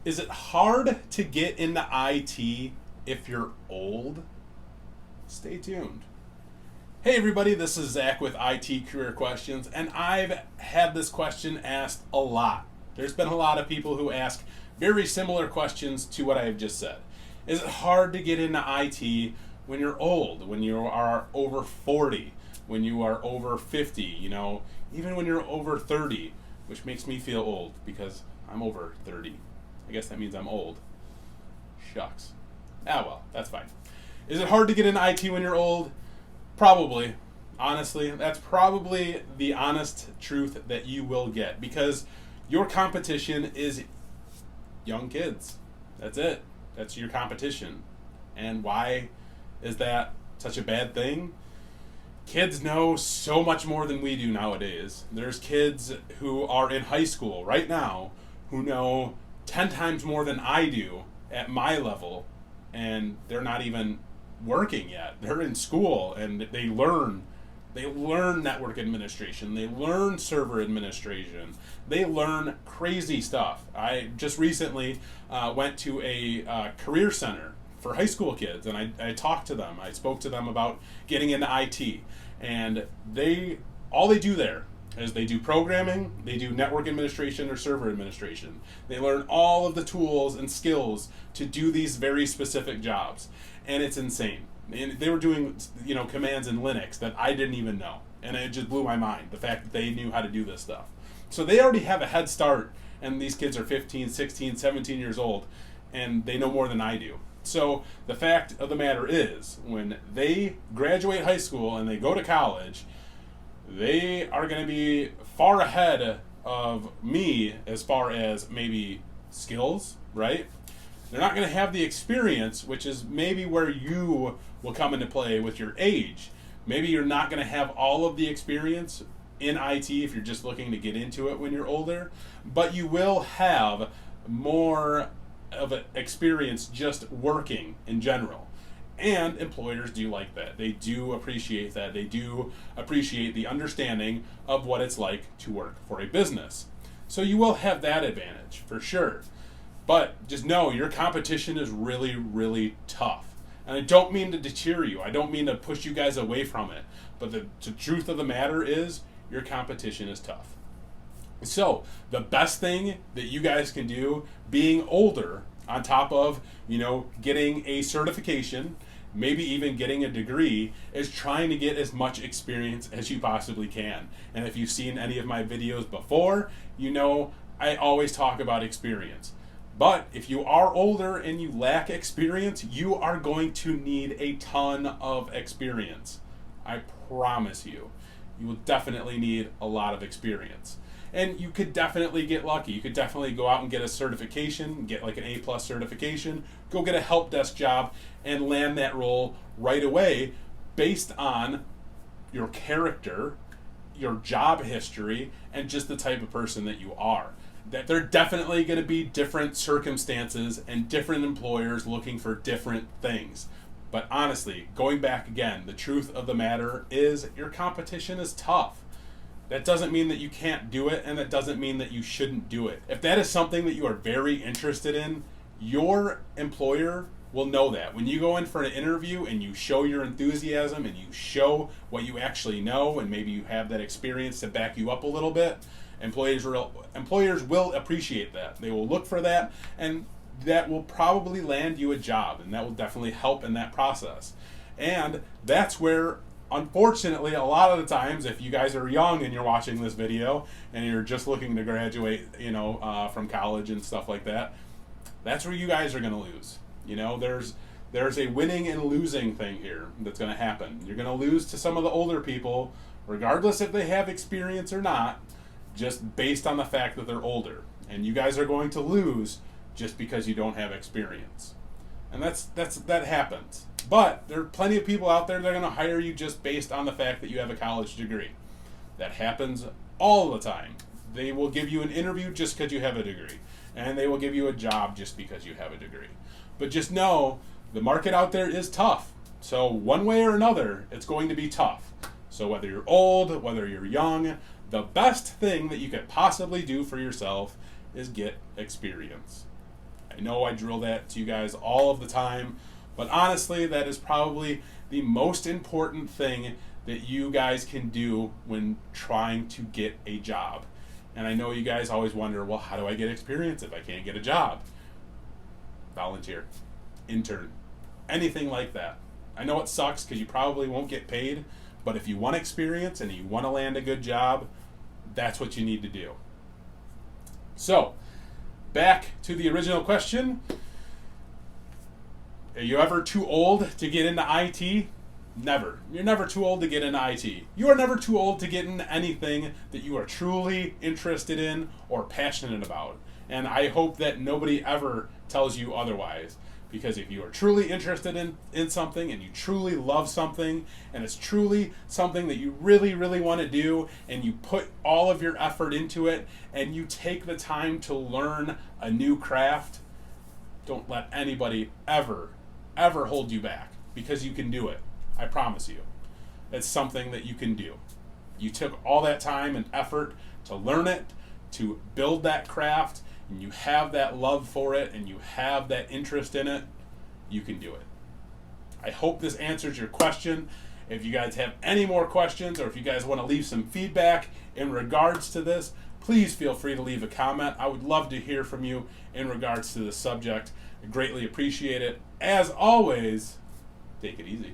Is it hard to get into IT if you're old? Stay tuned. Hey everybody, this is Zach with IT Career Questions, and I've had this question asked a lot. There's been a lot of people who ask very similar questions to what I have just said. Is it hard to get into IT when you're old, when you are over 40, when you are over 50, even when you're over 30, which makes me feel old because I'm over 30. I guess that means I'm old. Shucks. Ah, well, that's fine. Is it hard to get into IT when you're old? Probably. Honestly, that's probably the honest truth that you will get because your competition is young kids. That's it. That's your competition. And why is that such a bad thing? Kids know so much more than we do nowadays. There's kids who are in high school right now who know 10 times more than I do at my level, and they're not even working yet. They're in school and they learn network administration, they learn server administration, they learn crazy stuff. I just recently went to a career center for high school kids, and I talked to them. I spoke to them about getting into IT, and all they do there is they do programming, they do network administration or server administration. They learn all of the tools and skills to do these very specific jobs, and it's insane. And they were doing, commands in Linux that I didn't even know, and it just blew my mind, the fact that they knew how to do this stuff. So they already have a head start, and these kids are 15, 16, 17 years old, and they know more than I do. So the fact of the matter is, when they graduate high school and they go to college, they are going to be far ahead of me as far as maybe skills, right? They're not going to have the experience, which is maybe where you will come into play with your age. Maybe you're not going to have all of the experience in IT if you're just looking to get into it when you're older, but you will have more of an experience just working in general. And employers do like that. They do appreciate that. They do appreciate the understanding of what it's like to work for a business. So you will have that advantage for sure. But just know your competition is really, really tough. And I don't mean to deter you. I don't mean to push you guys away from it. But the truth of the matter is your competition is tough. So the best thing that you guys can do being older, on top of, getting a certification, maybe even getting a degree, is trying to get as much experience as you possibly can. And if you've seen any of my videos before, I always talk about experience. But if you are older and you lack experience, you are going to need a ton of experience. I promise you. You will definitely need a lot of experience. And you could definitely get lucky. You could definitely go out and get a certification, get like an A+ certification, go get a help desk job, and land that role right away based on your character, your job history, and just the type of person that you are. That there are definitely going to be different circumstances and different employers looking for different things. But honestly, going back again, the truth of the matter is your competition is tough. That doesn't mean that you can't do it, and that doesn't mean that you shouldn't do it. If that is something that you are very interested in, your employer will know that. When you go in for an interview and you show your enthusiasm and you show what you actually know, and maybe you have that experience to back you up a little bit, employers will appreciate that. They will look for that, and that will probably land you a job, and that will definitely help in that process. And that's where, unfortunately, a lot of the times, if you guys are young and you're watching this video and you're just looking to graduate, from college and stuff like that, that's where you guys are going to lose. There's a winning and losing thing here that's going to happen. You're going to lose to some of the older people, regardless if they have experience or not, just based on the fact that they're older. And you guys are going to lose just because you don't have experience. And that happens. But there are plenty of people out there that are going to hire you just based on the fact that you have a college degree. That happens all the time. They will give you an interview just because you have a degree. And they will give you a job just because you have a degree. But just know, the market out there is tough. So one way or another, it's going to be tough. So whether you're old, whether you're young, the best thing that you could possibly do for yourself is get experience. I know I drill that to you guys all of the time, but honestly, that is probably the most important thing that you guys can do when trying to get a job. And I know you guys always wonder, well, how do I get experience if I can't get a job? Volunteer, intern, anything like that. I know it sucks because you probably won't get paid, but if you want experience and you want to land a good job, that's what you need to do. So, back to the original question. Are you ever too old to get into IT? Never. You're never too old to get into IT. You are never too old to get into anything that you are truly interested in or passionate about. And I hope that nobody ever tells you otherwise. Because if you are truly interested in something and you truly love something and it's truly something that you really, really want to do and you put all of your effort into it and you take the time to learn a new craft, don't let anybody ever hold you back, because you can do it. I promise you. It's something that you can do. You took all that time and effort to learn it, to build that craft, and you have that love for it and you have that interest in it, you can do it. I hope this answers your question. If you guys have any more questions or if you guys want to leave some feedback in regards to this, please feel free to leave a comment. I would love to hear from you in regards to this subject. I greatly appreciate it. As always, take it easy.